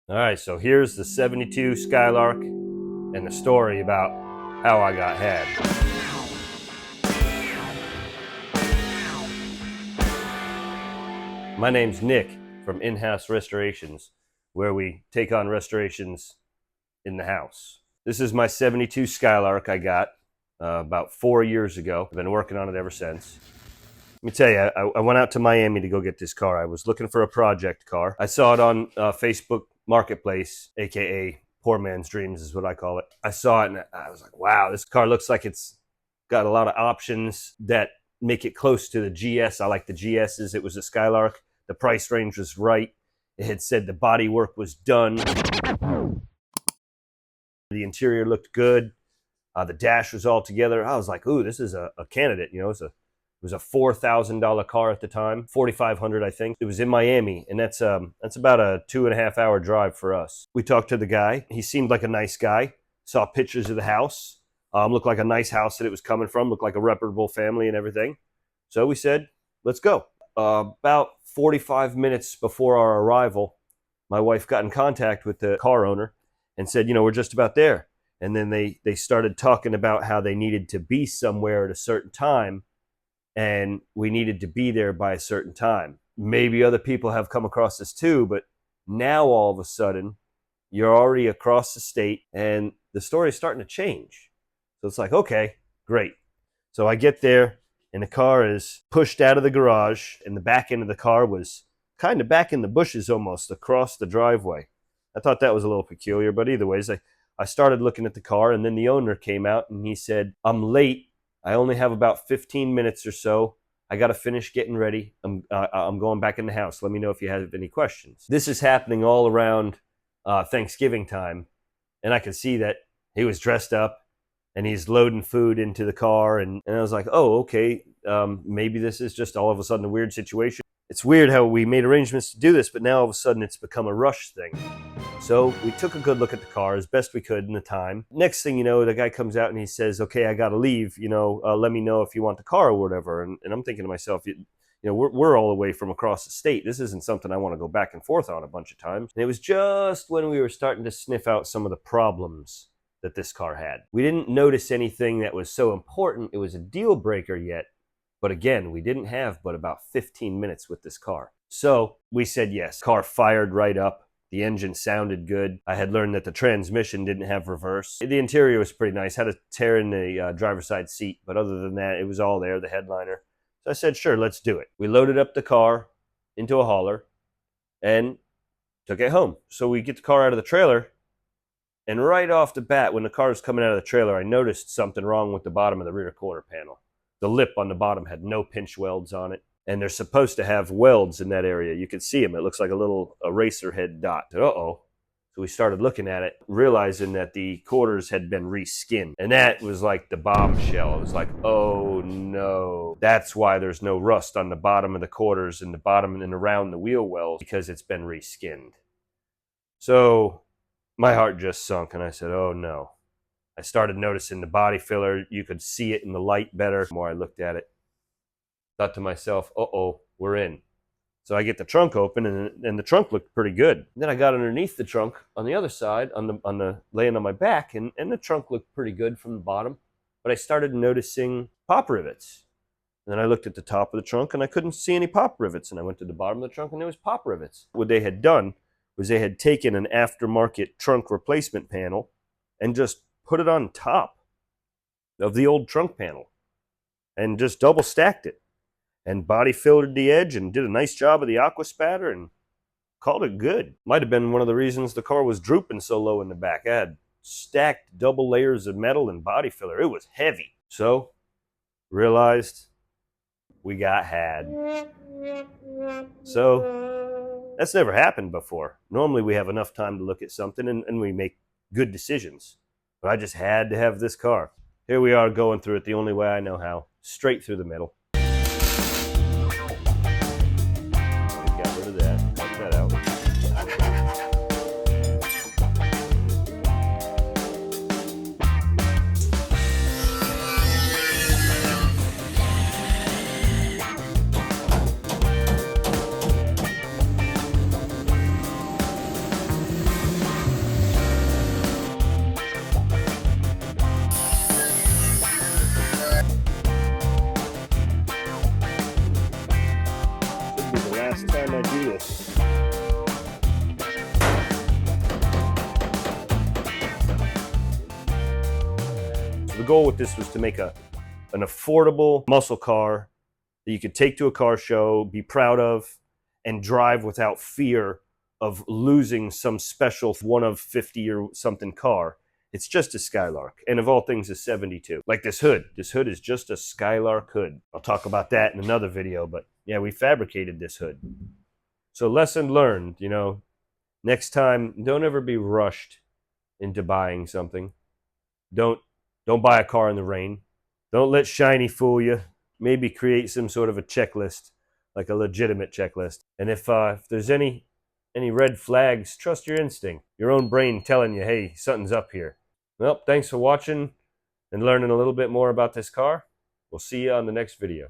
All right, so here's the 72 Skylark and the story about how I got had. My name's Nick from In-House Restorations, where we take on restorations in the house. This is my 72 Skylark I got about 4 years ago. I've been working on it ever since. Let me tell you, I went out to Miami to go get this car. I was looking for a project car. I saw it on Facebook Marketplace, aka Poor Man's Dreams is what I call it. I saw it and I was like, wow, this car looks like it's got a lot of options that make it close to the GS. I like the GSs. It was a Skylark. The price range was right. It had said the body work was done. The interior looked good. The dash was all together. I was like, ooh, this is a candidate. You know, it was a $4,000 car at the time, $4,500 I think. It was in Miami, and that's about a 2.5 hour drive for us. We talked to the guy. He seemed like a nice guy. Saw pictures of the house. Looked like a nice house that it was coming from. Looked like a reputable family and everything. So we said, let's go. About 45 minutes before our arrival, my wife got in contact with the car owner and said, you know, we're just about there. And then they started talking about how they needed to be somewhere at a certain time, and we needed to be there by a certain time. Maybe other people have come across this too, but now all of a sudden, you're already across the state, and the story is starting to change. So it's like, okay, great. So I get there, and the car is pushed out of the garage, and the back end of the car was kind of back in the bushes almost across the driveway. I thought that was a little peculiar, but either ways, I started looking at the car, and then the owner came out, and he said, I'm late. I only have about 15 minutes or so. I got to finish getting ready. I'm going back in the house. Let me know if you have any questions. This is happening all around Thanksgiving time, and I could see that he was dressed up, and he's loading food into the car, and I was like, oh, okay, maybe this is just all of a sudden a weird situation. It's weird how we made arrangements to do this, but now all of a sudden it's become a rush thing. So we took a good look at the car as best we could in the time. Next thing you know, the guy comes out and he says, okay, I got to leave. You know, let me know if you want the car or whatever. And I'm thinking to myself, you know, we're all the way from across the state. This isn't something I want to go back and forth on a bunch of times. And it was just when we were starting to sniff out some of the problems that this car had. We didn't notice anything that was so important it was a deal breaker yet. But again, we didn't have but about 15 minutes with this car. So we said yes. Car fired right up. The engine sounded good. I had learned that the transmission didn't have reverse. The interior was pretty nice. Had a tear in the driver's side seat, but other than that, it was all there, the headliner. So I said, sure, let's do it. We loaded up the car into a hauler and took it home. So we get the car out of the trailer, and right off the bat, when the car was coming out of the trailer, I noticed something wrong with the bottom of the rear quarter panel. The lip on the bottom had no pinch welds on it. And they're supposed to have welds in that area. You can see them. It looks like a little eraser head dot. Uh-oh. So we started looking at it, realizing that the quarters had been reskinned. And that was like the bombshell. It was like, oh no. That's why there's no rust on the bottom of the quarters and the bottom and around the wheel wells, because it's been reskinned. So my heart just sunk, and I said, oh no. I started noticing the body filler. You could see it in the light better the more I looked at it. Thought to myself, uh-oh, we're in. So I get the trunk open, and the trunk looked pretty good. Then I got underneath the trunk on the other side, on the laying on my back, and the trunk looked pretty good from the bottom. But I started noticing pop rivets. And then I looked at the top of the trunk, and I couldn't see any pop rivets. And I went to the bottom of the trunk, and there was pop rivets. What they had done was they had taken an aftermarket trunk replacement panel and just put it on top of the old trunk panel and just double stacked it. And body fillered the edge and did a nice job of the aqua spatter and called it good. Might have been one of the reasons the car was drooping so low in the back. I had stacked double layers of metal and body filler. It was heavy. So realized we got had. So that's never happened before. Normally we have enough time to look at something and we make good decisions. But I just had to have this car. Here we are going through it the only way I know how, straight through the middle. The goal with this was to make an affordable muscle car that you could take to a car show, be proud of, and drive without fear of losing some special one of 50 or something car. It's just a Skylark, and of all things, a 72. Like this hood. This hood is just a Skylark hood. I'll talk about that in another video, but yeah, we fabricated this hood. So lesson learned, you know, next time, don't ever be rushed into buying something. Don't buy a car in the rain. Don't let shiny fool you. Maybe create some sort of a checklist, like a legitimate checklist. And if there's any red flags, trust your instinct, your own brain telling you, hey, something's up here. Well, thanks for watching and learning a little bit more about this car. We'll see you on the next video.